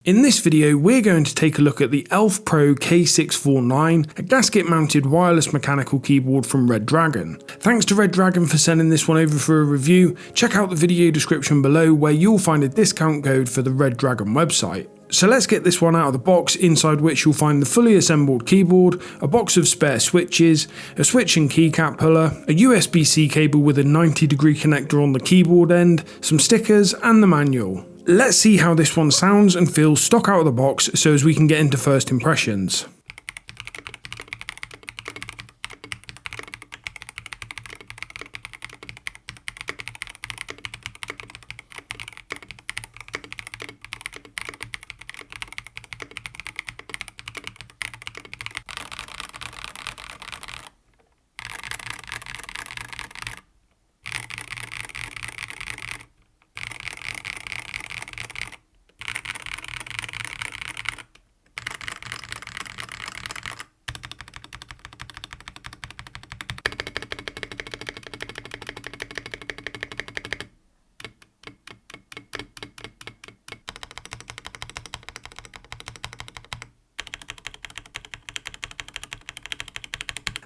In this video, we're going to take a look at the Elf Pro K649, a gasket-mounted wireless mechanical keyboard from Redragon. Thanks to Redragon for sending this one over for a review. Check out the video description below where you'll find a discount code for the Redragon website. So let's get this one out of the box, inside which you'll find the fully assembled keyboard, a box of spare switches, a switch and keycap puller, a USB-C cable with a 90-degree connector on the keyboard end, some stickers, and the manual. Let's see how this one sounds and feels stock out of the box so as we can get into first impressions.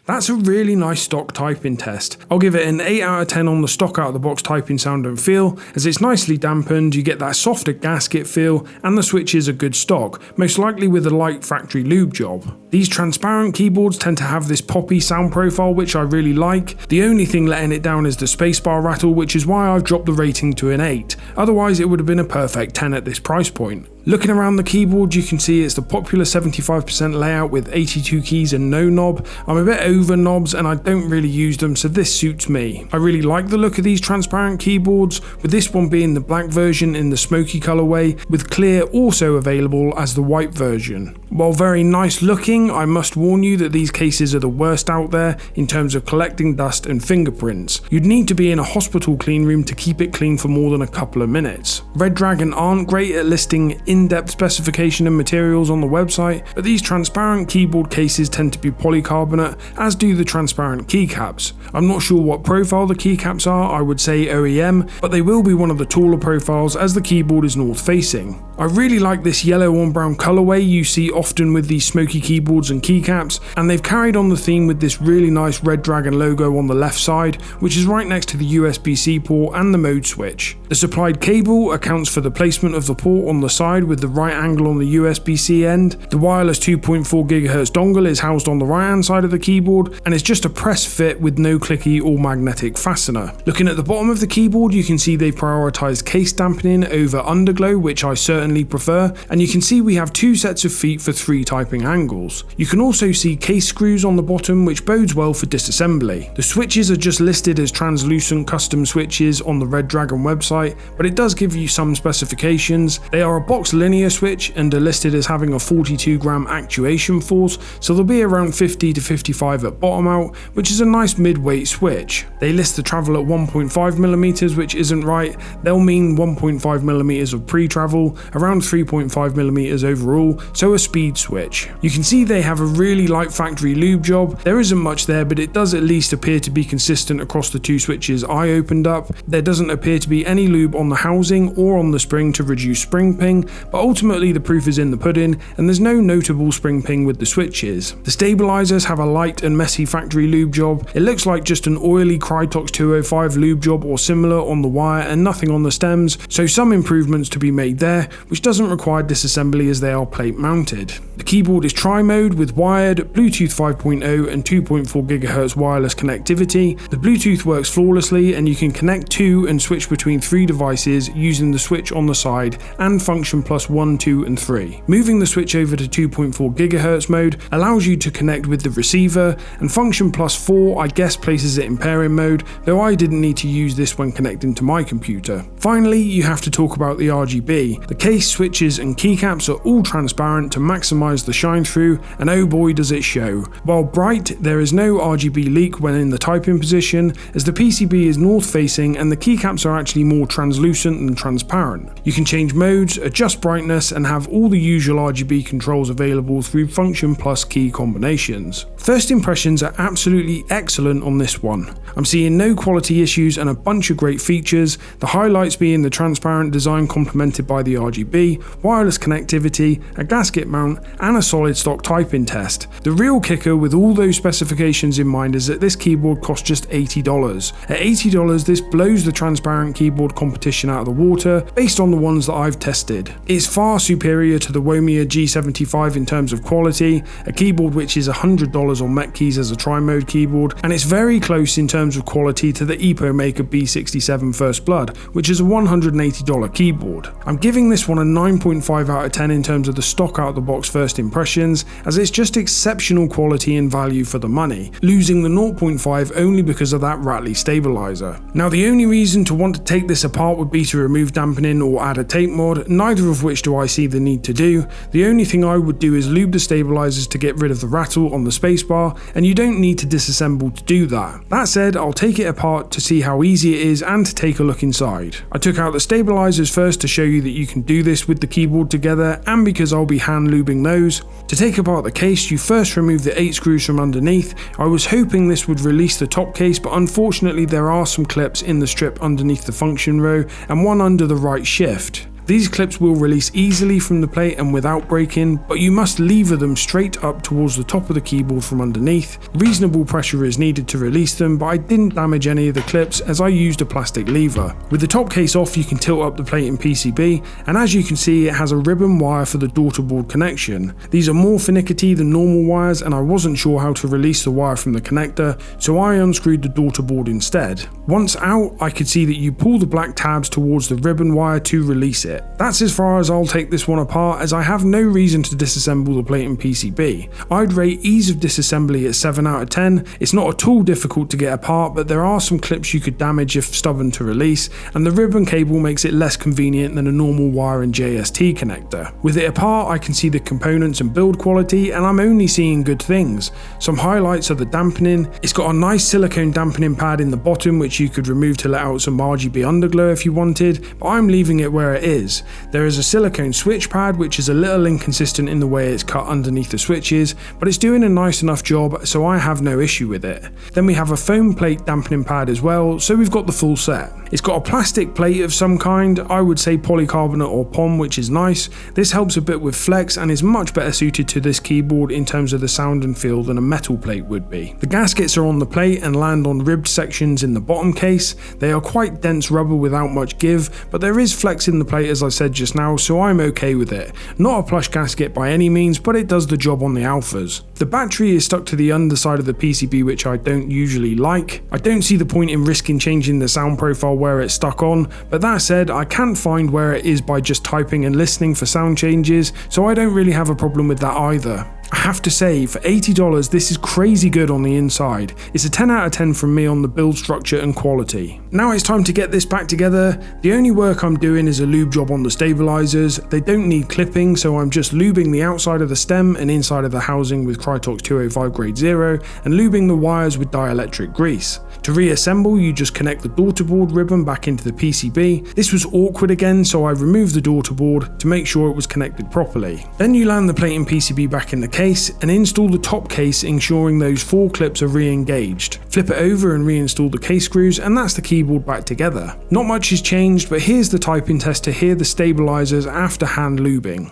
That's a really nice stock typing test. I'll give it an 8 out of 10 on the stock out of the box typing sound and feel, as it's nicely dampened, you get that softer gasket feel, and the switches are good stock, most likely with a light factory lube job. These transparent keyboards tend to have this poppy sound profile which I really like. The only thing letting it down is the spacebar rattle, which is why I've dropped the rating to an 8, otherwise it would have been a perfect 10 at this price point. Looking around the keyboard, you can see it's the popular 75% layout with 82 keys and no knob. I'm a bit over knobs and I don't really use them, so this suits me. I really like the look of these transparent keyboards, with this one being the black version in the smoky colorway, with clear also available as the white version. While very nice looking, I must warn you that these cases are the worst out there in terms of collecting dust and fingerprints. You'd need to be in a hospital clean room to keep it clean for more than a couple of minutes. Redragon aren't great at listing in-depth specification and materials on the website, but these transparent keyboard cases tend to be polycarbonate, as do the transparent keycaps. I'm not sure what profile the keycaps are, I would say OEM, but they will be one of the taller profiles as the keyboard is north facing. I really like this yellow on brown colorway you see often with these smoky keyboards and keycaps, and they've carried on the theme with this really nice Redragon logo on the left side, which is right next to the USB-C port and the mode switch. The supplied cable accounts for the placement of the port on the side with the right angle on the USB-C end. The wireless 2.4 GHz dongle is housed on the right hand side of the keyboard and is just a press fit with no clicky or magnetic fastener. Looking at the bottom of the keyboard, you can see they prioritized case dampening over underglow, which I certainly prefer, and you can see we have 2 sets of feet for 3 typing angles. You can also see case screws on the bottom, which bodes well for disassembly. The switches are just listed as translucent custom switches on the Redragon website, but it does give you some specifications. They are a box linear switch and are listed as having a 42 gram actuation force, so they'll be around 50 to 55 at bottom out, which is a nice mid-weight switch. They list the travel at 1.5mm, which isn't right. They'll mean 1.5mm of pre-travel, around 3.5mm overall, so a speed switch. You can see they have a really light factory lube job. There isn't much there, but it does at least appear to be consistent across the 2 switches I opened up. There doesn't appear to be any lube on the housing or on the spring to reduce spring ping, but ultimately the proof is in the pudding, and there's no notable spring ping with the switches. The stabilizers have a light and messy factory lube job. It looks like just an oily Krytox 205 lube job or similar on the wire and nothing on the stems, so some improvements to be made there, which doesn't require disassembly as they are plate mounted. The keyboard is tri-mode with wired, Bluetooth 5.0 and 2.4 GHz wireless connectivity. The Bluetooth works flawlessly and you can connect to and switch between 3 devices using the switch on the side and function plus 1, 2 and 3. Moving the switch over to 2.4 GHz mode allows you to connect with the receiver, and function plus 4 I guess places it in pairing mode, though I didn't need to use this when connecting to my computer. Finally, you have to talk about the RGB. The case, switches and keycaps are all transparent to maximize the shine through, and oh boy does it show. While bright, there is no RGB leak when in the typing position, as the PCB is north facing and the keycaps are actually more translucent than transparent. You can change modes, adjust brightness and have all the usual RGB controls available through function plus key combinations. First impressions are absolutely excellent on this one. I'm seeing no quality issues and a bunch of great features, the highlights being the transparent design complemented by the RGB PCB, wireless connectivity, a gasket mount, and a solid stock typing test. The real kicker with all those specifications in mind is that this keyboard costs just $80. At $80, this blows the transparent keyboard competition out of the water based on the ones that I've tested. It's far superior to the Womia G75 in terms of quality, a keyboard which is $100 on MetKeys as a tri-mode keyboard, and it's very close in terms of quality to the EPO Maker B67 First Blood, which is a $180 keyboard. I'm giving this one a 9.5 out of 10 in terms of the stock out of the box first impressions, as it's just exceptional quality and value for the money, losing the 0.5 only because of that rattly stabilizer. Now the only reason to want to take this apart would be to remove dampening or add a tape mod, neither of which do I see the need to do. The only thing I would do is lube the stabilizers to get rid of the rattle on the spacebar, and you don't need to disassemble to do that. That said, I'll take it apart to see how easy it is and to take a look inside. I took out the stabilizers first to show you that you can do this with the keyboard together, and because I'll be hand lubing those. To take apart the case, you first remove the 8 screws from underneath. I was hoping this would release the top case, but unfortunately there are some clips in the strip underneath the function row and one under the right shift. These clips will release easily from the plate and without breaking, but you must lever them straight up towards the top of the keyboard from underneath. Reasonable pressure is needed to release them, but I didn't damage any of the clips as I used a plastic lever. With the top case off, you can tilt up the plate in PCB, and as you can see, it has a ribbon wire for the daughter board connection. These are more finicky than normal wires, and I wasn't sure how to release the wire from the connector, so I unscrewed the daughter board instead. Once out, I could see that you pull the black tabs towards the ribbon wire to release it. That's as far as I'll take this one apart, as I have no reason to disassemble the plate and PCB. I'd rate ease of disassembly at 7 out of 10. It's not at all difficult to get apart, but there are some clips you could damage if stubborn to release, and the ribbon cable makes it less convenient than a normal wire and JST connector. With it apart, I can see the components and build quality, and I'm only seeing good things. Some highlights are the dampening. It's got a nice silicone dampening pad in the bottom which you could remove to let out some RGB underglow if you wanted, but I'm leaving it where it is. There is a silicone switch pad which is a little inconsistent in the way it's cut underneath the switches, but it's doing a nice enough job, so I have no issue with it. Then we have a foam plate dampening pad as well, so we've got the full set. It's got a plastic plate of some kind, I would say polycarbonate or POM, which is nice. This helps a bit with flex and is much better suited to this keyboard in terms of the sound and feel than a metal plate would be. The gaskets are on the plate and land on ribbed sections in the bottom case. They are quite dense rubber without much give, but there is flex in the plate as I said just now, so I'm okay with it. Not a plush gasket by any means, but it does the job on the alphas. The battery is stuck to the underside of the PCB, which I don't usually like. I don't see the point in risking changing the sound profile where it's stuck on, but that said, I can't find where it is by just typing and listening for sound changes, so I don't really have a problem with that either. I have to say, for $80, this is crazy good on the inside. It's a 10 out of 10 from me on the build structure and quality. Now it's time to get this back together. The only work I'm doing is a lube job on the stabilizers. They don't need clipping, so I'm just lubing the outside of the stem and inside of the housing with Krytox 205 grade 0 and lubing the wires with dielectric grease. To reassemble, you just connect the daughter board ribbon back into the PCB. This was awkward again, so I removed the daughter board to make sure it was connected properly. Then you land the plate and PCB back in the case and install the top case, ensuring those 4 clips are re-engaged. Flip it over and reinstall the case screws, and that's the keyboard back together. Not much has changed, but here's the typing test to hear the stabilizers after hand lubing.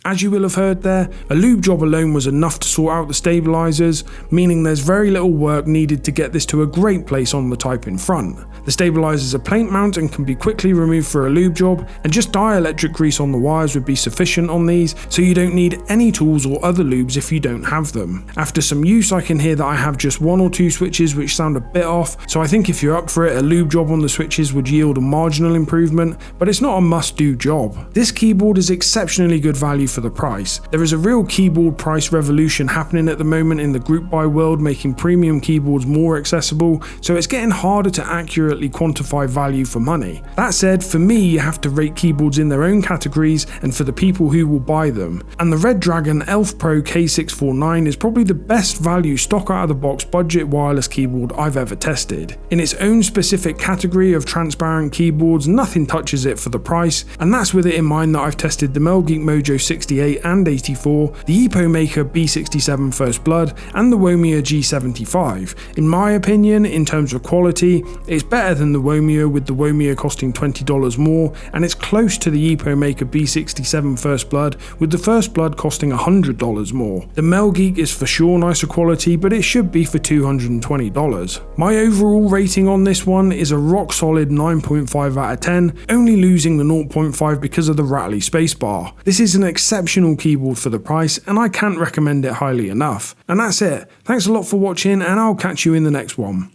As you will have heard there, a lube job alone was enough to sort out the stabilizers, meaning there's very little work needed to get this to a great place on the typing front. The stabilizers are plate mount and can be quickly removed for a lube job, and just dielectric grease on the wires would be sufficient on these, so you don't need any tools or other lubes if you don't have them. After some use, I can hear that I have just 1 or 2 switches which sound a bit off, so I think if you're up for it, a lube job on the switches would yield a marginal improvement, but it's not a must-do job. This keyboard is exceptionally good value for the price. There is a real keyboard price revolution happening at the moment in the group buy world, making premium keyboards more accessible, so it's getting harder to accurately quantify value for money. That said, for me, you have to rate keyboards in their own categories and for the people who will buy them. And the Redragon Elf Pro K649 is probably the best value stock out of the box budget wireless keyboard I've ever tested. In its own specific category of transparent keyboards, nothing touches it for the price, and that's with it in mind that I've tested the Melgeek Mojo 68 and 84, the Epomaker B67 First Blood, and the Womia G75. In my opinion, in terms of quality, it's better than the Womia, with the Womia costing $20 more, and it's close to the Epomaker B67 First Blood, with the First Blood costing $100 more. The Melgeek is for sure nicer quality, but it should be for $220. My overall rating on this one is a rock solid 9.5 out of 10, only losing the 0.5 because of the rattly spacebar. This is an exceptional keyboard for the price, and I can't recommend it highly enough. And that's it. Thanks a lot for watching, and I'll catch you in the next one.